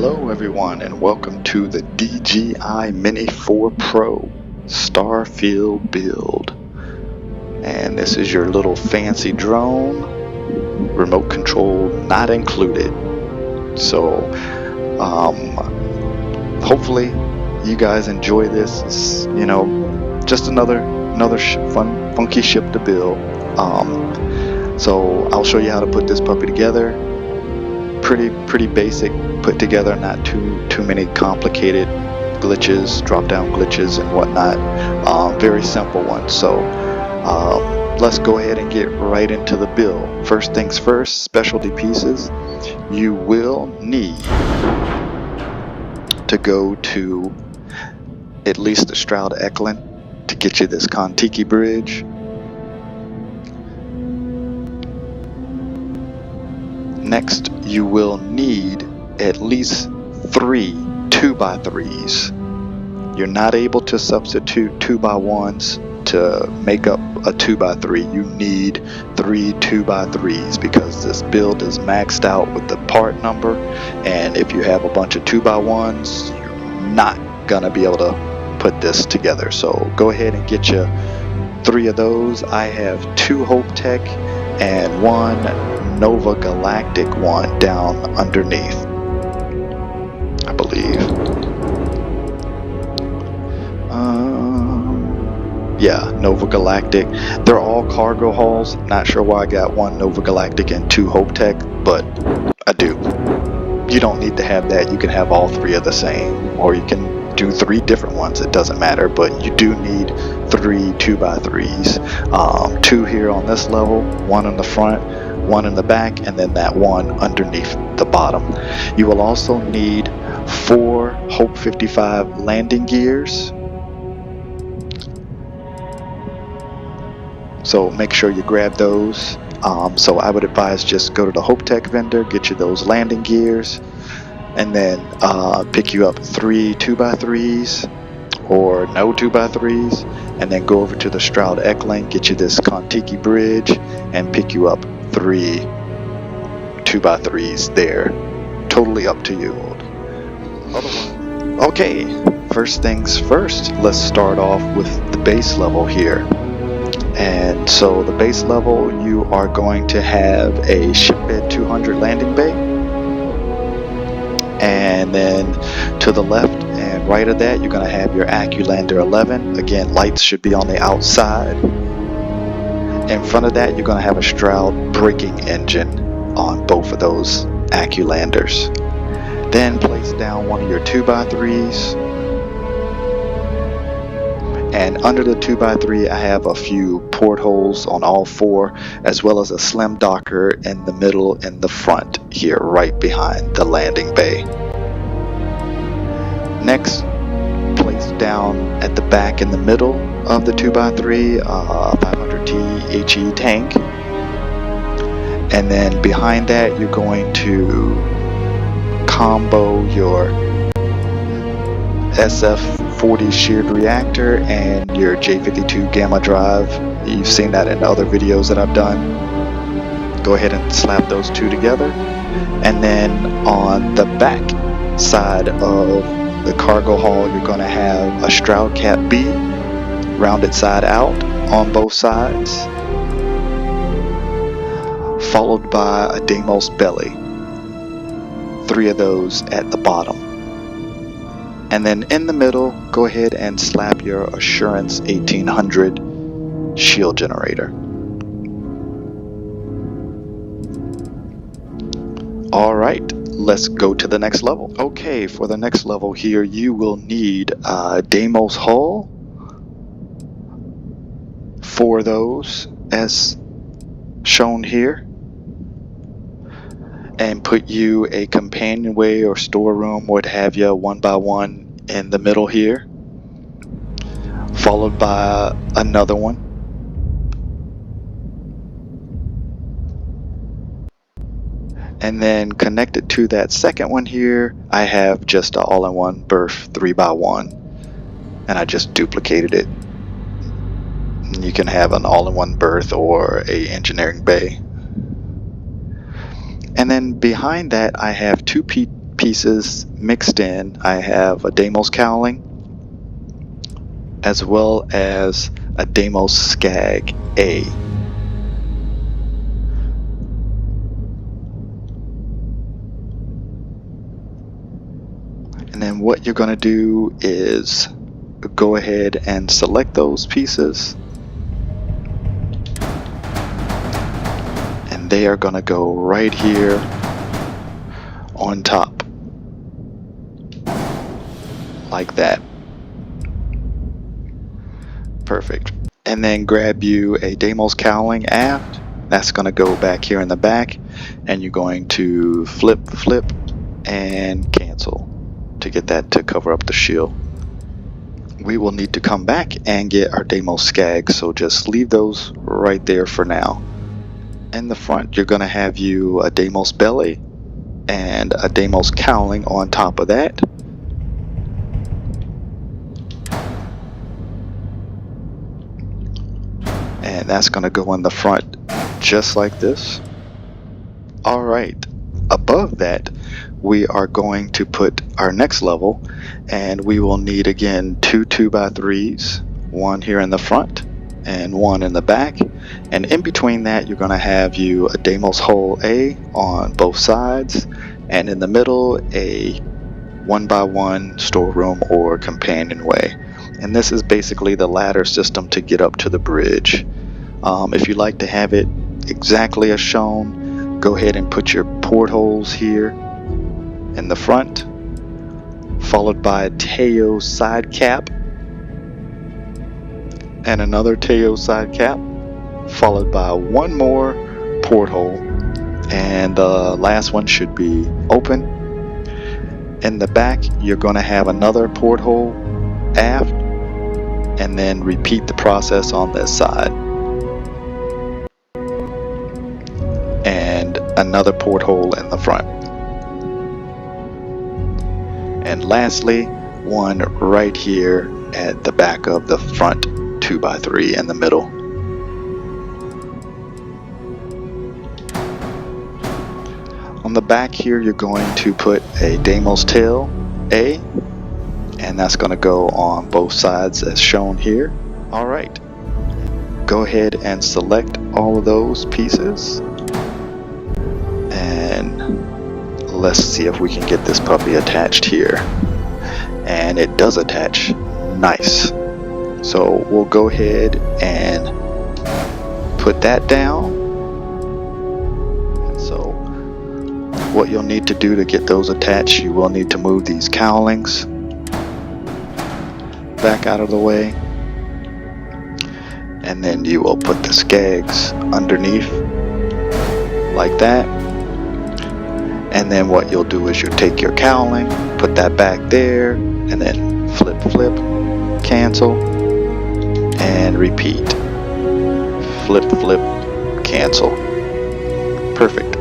Hello everyone and welcome to the DJI Mini 4 Pro Starfield build. And this is your little fancy drone, remote control not included. So hopefully you guys enjoy this. It's, just another fun funky ship to build. So I'll show you how to put this puppy together. Pretty basic, put together, not too many complicated glitches, drop down glitches and whatnot. Very simple one. So let's go ahead and get right into the build. First things first, specialty pieces. You will need to go to at least the Stroud Eklund to get you this Kon Tiki Bridge. Next, you will need at least 3 2x3s. You're not able to substitute 2x1s to make up a 2x3. You need 3 2x3s because this build is maxed out with the part number, and if you have a bunch of 2x1s, you're not gonna be able to put this together. So go ahead and get you 3 of those. I have 2 Hope Tech and 1 Nova Galactic one down underneath, I believe. Yeah, Nova Galactic. They're all cargo hulls. Not sure why I got 1 Nova Galactic and 2 Hope Tech, but I do. You don't need to have that. You can have all 3 of the same, or you can do 3 different ones. It doesn't matter, but you do need 3 2x3s. 2 here on this level, 1 in the front, 1 in the back, and then that 1 underneath the bottom. You will also need 4 Hope 55 landing gears. So make sure you grab those. So I would advise just go to the Hope Tech vendor, get you those landing gears, and then pick you up 3 2x3s or no 2x3s, and then go over to the Stroud Eklund, get you this Kon Tiki Bridge, and pick you up 3 2x3s there. Totally up to you. Okay, first things first, let's start off with the base level here. And so the base level, you are going to have a shipbed 200 landing bay, and then to the left and right of that you're going to have your Eklund-Stroud 11. Again, lights should be on the outside. In front of that, you're going to have a Stroud braking engine on both of those Eklund-Landers. Then place down 1 of your 2x3s. And under the 2x3, I have a few portholes on all 4, as well as a slim docker in the middle and the front here, right behind the landing bay. Next, place down at the back in the middle of the 2x3 500T HE tank, and then behind that you're going to combo your SF40 sheared reactor and your J52 gamma drive. You've seen that in other videos that I've done. Go ahead and slap those 2 together, and then on the back side of the cargo hull you're going to have a Stroud Cap B, rounded side out on both sides, followed by a Deimos belly, 3 of those at the bottom. And then in the middle, go ahead and slap your Assurance 1800 shield generator. Alright, let's go to the next level. Okay, for the next level here, you will need a Deimos hull, 4 of those as shown here, and put you a companionway or storeroom, what have you, 1x1 in the middle here, followed by another one, and then connected to that second one here I have just an all-in-one berth 3x1, and I just duplicated it. You can have an all-in-one berth or a engineering bay. And then behind that I have two pieces mixed in. I have a Deimos cowling as well as a Deimos Skag A. And then what you're going to do is go ahead and select those pieces, and they are going to go right here on top like that. Perfect. And then grab you a Deimos cowling aft. That's going to go back here in the back, and you're going to flip and cancel to get that to cover up the shield. We will need to come back and get our Deimos Skag, so just leave those right there for now. In the front, you're going to have you a Deimos belly and a Deimos cowling on top of that. And that's going to go in the front just like this. Alright, above that we are going to put our next level, and we will need again 2 2x3s, one here in the front and one in the back, and in between that you're going to have you a Deimos hull A on both sides, and in the middle a 1x1 storeroom or companionway. And this is basically the ladder system to get up to the bridge. If you like to have it exactly as shown, go ahead and put your portholes here in the front, followed by a Teo side cap and another Teo side cap, followed by one more porthole, and the last one should be open. In the back you're going to have another porthole aft, and then repeat the process on this side, and another porthole in the front, and lastly one right here at the back of the front 2x3 in the middle. On the back here you're going to put a Deimos tail A, and that's going to go on both sides as shown here. Alright, go ahead and select all of those pieces, and let's see if we can get this puppy attached here. And it does attach. Nice. So we'll go ahead and put that down. And so what you'll need to do to get those attached, you will need to move these cowlings back out of the way, and then you will put the Skags underneath like that. And then what you'll do is you'll take your cowling, put that back there, and then flip, cancel, and repeat. Flip, cancel. Perfect.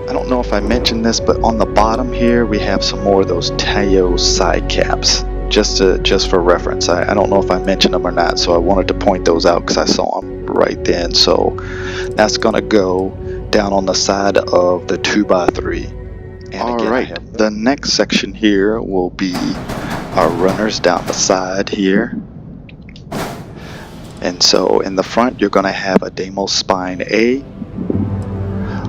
I don't know if I mentioned this, but on the bottom here we have some more of those Teo side caps, just for reference. I don't know if I mentioned them or not, so I wanted to point those out because I saw them right then. So that's gonna go down on the side of the 2x3. Alright, the next section here will be our runners down the side here. And so in the front you're going to have a Deimos spine A,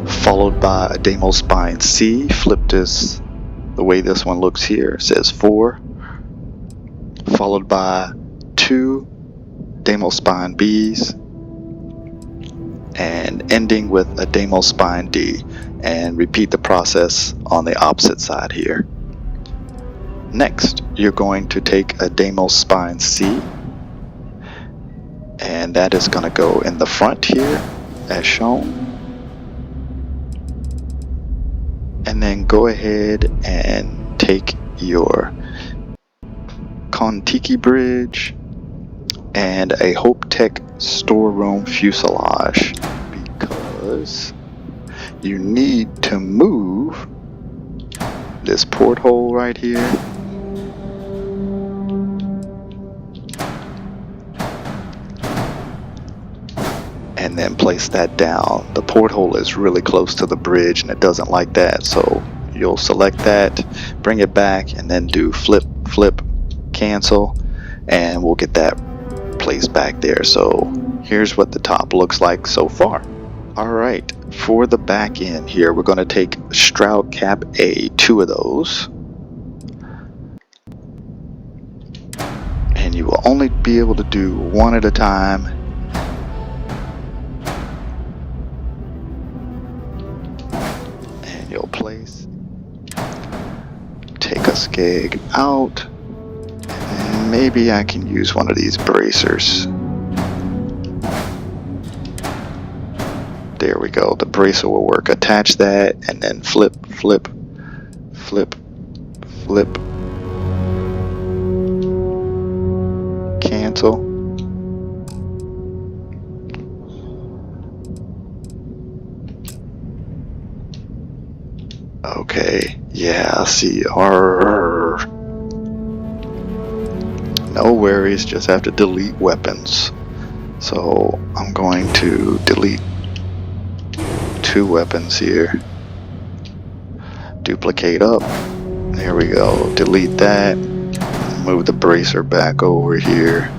followed by a Deimos spine C. Flip this the way this one looks here. It says 4, followed by 2 Deimos spine B's, and ending with a Deimos spine D, and repeat the process on the opposite side here. Next you're going to take a Deimos spine C, and that is going to go in the front here as shown, and then go ahead and take your Kon Tiki Bridge and a Hope Tech storeroom fuselage, because you need to move this porthole right here and then place that down. The porthole is really close to the bridge and it doesn't like that, so you'll select that, bring it back, and then do flip, flip, cancel, and we'll get that placed back there. So here's what the top looks like so far. Alright, for the back end here, we're going to take Stroud Cap A, 2 of those. And you will only be able to do one at a time. And you'll place, take a skeg out, and maybe I can use one of these bracers. There we go, the bracer will work. Attach that and then flip, flip, flip, flip, cancel. Okay, yeah, I see. No worries, just have to delete weapons. So I'm going to delete 2 weapons here. Duplicate up. There we go. Delete that. Move the bracer back over here.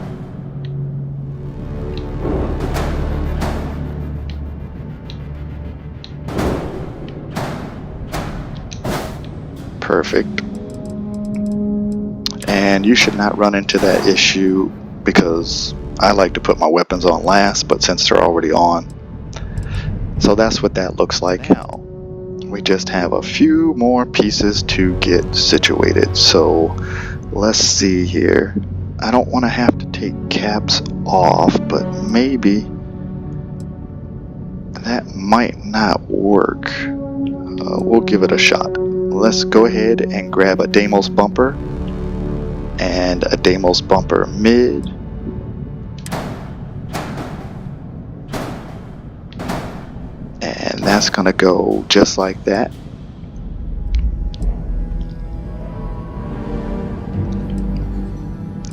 Perfect. And you should not run into that issue because I like to put my weapons on last, but since they're already on. So that's what that looks like now. We just have a few more pieces to get situated. So let's see here. I don't want to have to take caps off, but maybe that might not work. We'll give it a shot. Let's go ahead and grab a Deimos bumper and a Deimos bumper mid. And that's gonna go just like that.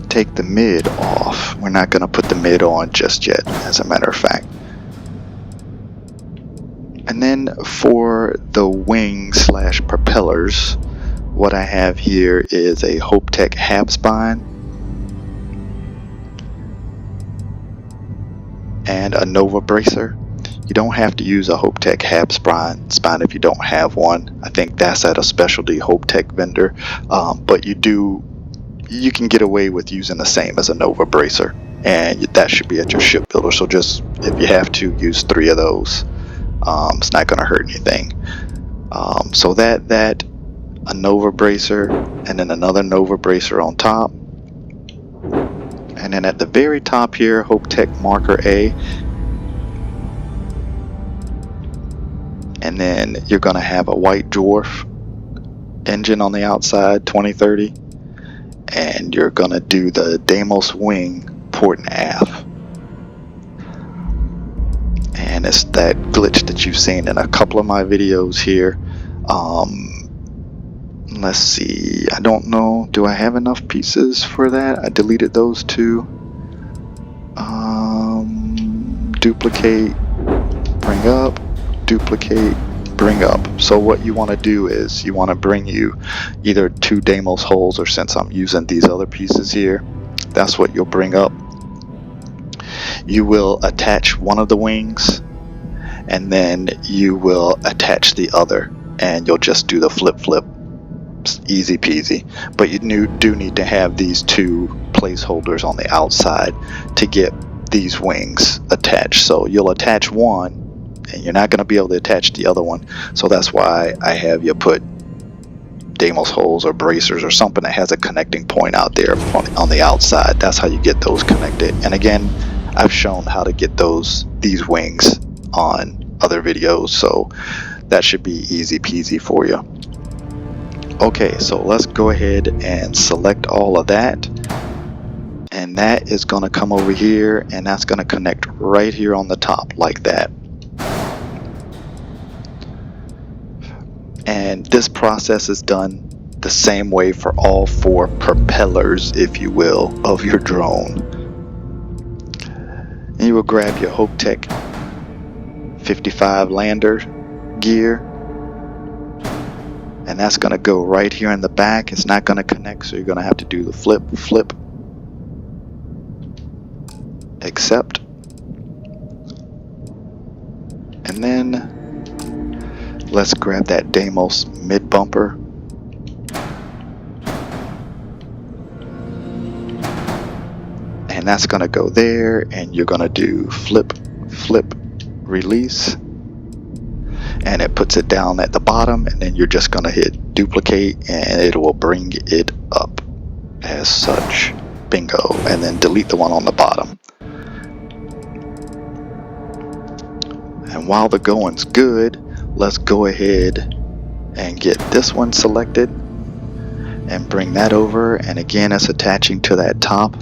Take the mid off. We're not gonna put the mid on just yet, as a matter of fact. And then for the wings / propellers, what I have here is a Hoptech Hab Spine and a Nova bracer. You don't have to use a Hoptech Hab Spine if you don't have one. I think that's at a specialty Hoptech vendor, but you can get away with using the same as a Nova bracer, and that should be at your shipbuilder. So just, if you have to, use 3 of those. It's not going to hurt anything. So that a Nova bracer, and then another Nova bracer on top, and then at the very top here, Hoptech Marker A. And then you're going to have a White Dwarf engine on the outside, 2030. And you're going to do the Deimos wing port and aft. And it's that glitch that you've seen in a couple of my videos here. Let's see. I don't know. Do I have enough pieces for that? I deleted those 2. Duplicate, bring up. Duplicate, bring up. So what you want to do is you want to bring you either 2 Deimos holes, or since I'm using these other pieces here, that's what you'll bring up. You will attach one of the wings, and then you will attach the other, and you'll just do the flip flip. It's easy peasy. But you do need to have these 2 placeholders on the outside to get these wings attached. So you'll attach one, and you're not going to be able to attach the other one. So that's why I have you put Deimos holes or bracers or something that has a connecting point out there on the outside. That's how you get those connected. And again, I've shown how to get these wings on other videos, so that should be easy peasy for you. Okay, so let's go ahead and select all of that, and that is going to come over here, and that's going to connect right here on the top like that. And this process is done the same way for all 4 propellers, if you will, of your drone. And you will grab your Hoptech 55 lander gear, and that's going to go right here in the back. It's not going to connect, so you're going to have to do the flip, flip, accept, and then let's grab that Deimos mid bumper. And that's going to go there, and you're going to do flip, flip, release, and it puts it down at the bottom, and then you're just going to hit duplicate and it will bring it up as such. Bingo. And then delete the one on the bottom. And while the going's good, let's go ahead and get this one selected and bring that over, and again it's attaching to that top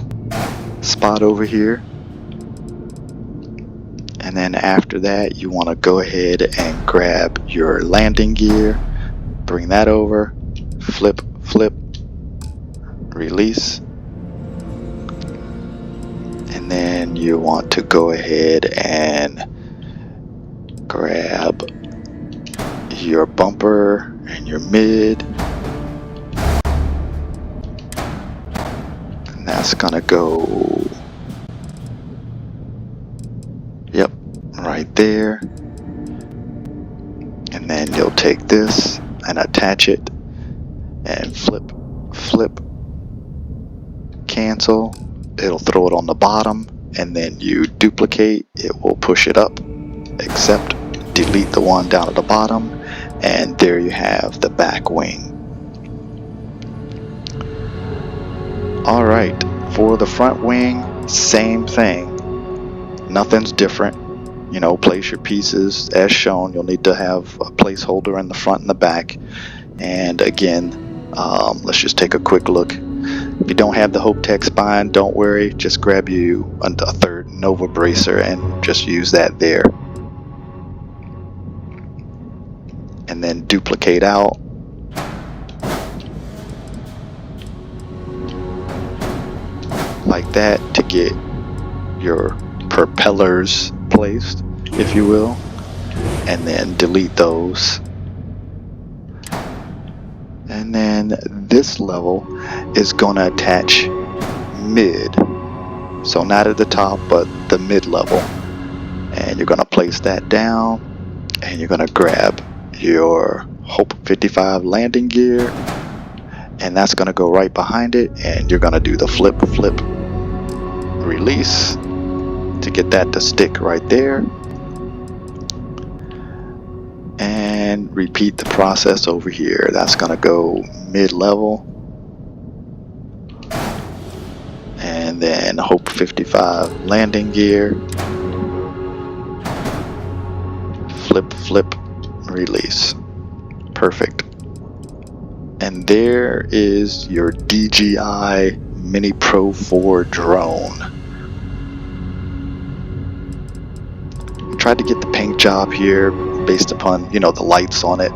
spot over here. And then after that, you want to go ahead and grab your landing gear, bring that over, flip, flip, release, and then you want to go ahead and grab your bumper and your mid, and that's gonna go, yep, right there. And then you'll take this and attach it and flip, flip, cancel. It'll throw it on the bottom, and then you duplicate, it will push it up, accept, delete the one down at the bottom, and there you have the back wing. Alright, for the front wing, same thing. Nothing's different. You know, place your pieces as shown. You'll need to have a placeholder in the front and the back. And again, let's just take a quick look. If you don't have the Hope Tech spine, don't worry. Just grab you a third Nova bracer and just use that there. And then duplicate out. Like that to get your propellers placed, if you will, and then delete those. And then this level is going to attach mid, so not at the top but the mid level, and you're going to place that down, and you're going to grab your Hope 55 landing gear, and that's going to go right behind it, and you're going to do the flip, flip, release to get that to stick right there, and repeat the process over here. That's going to go mid-level, and then Hope 55 landing gear, flip, flip, release. Perfect. And there is your DJI Mini Pro 4 drone. Tried to get the paint job here based upon, you know, the lights on it.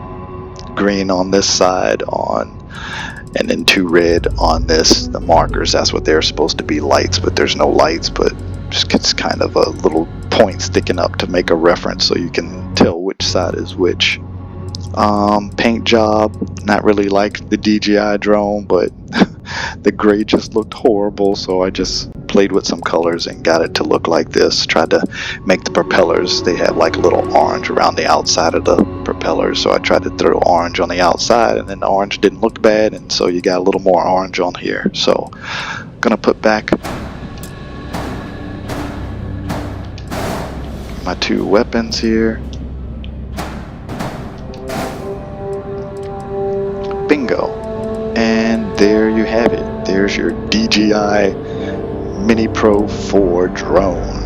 Green on this side, and then 2 red on this. The markers, that's what they're supposed to be, lights, but there's no lights, but just it's kind of a little point sticking up to make a reference so you can tell which side is which. Paint job, not really like the DJI drone, but the gray just looked horrible, so I just played with some colors and got it to look like this. Tried to make the propellers, they have like a little orange around the outside of the propellers, so I tried to throw orange on the outside, and then the orange didn't look bad, and so you got a little more orange on here. So I'm gonna put back my 2 weapons here. Bingo. And there you have it. There's your DJI Mini Pro 4 drone.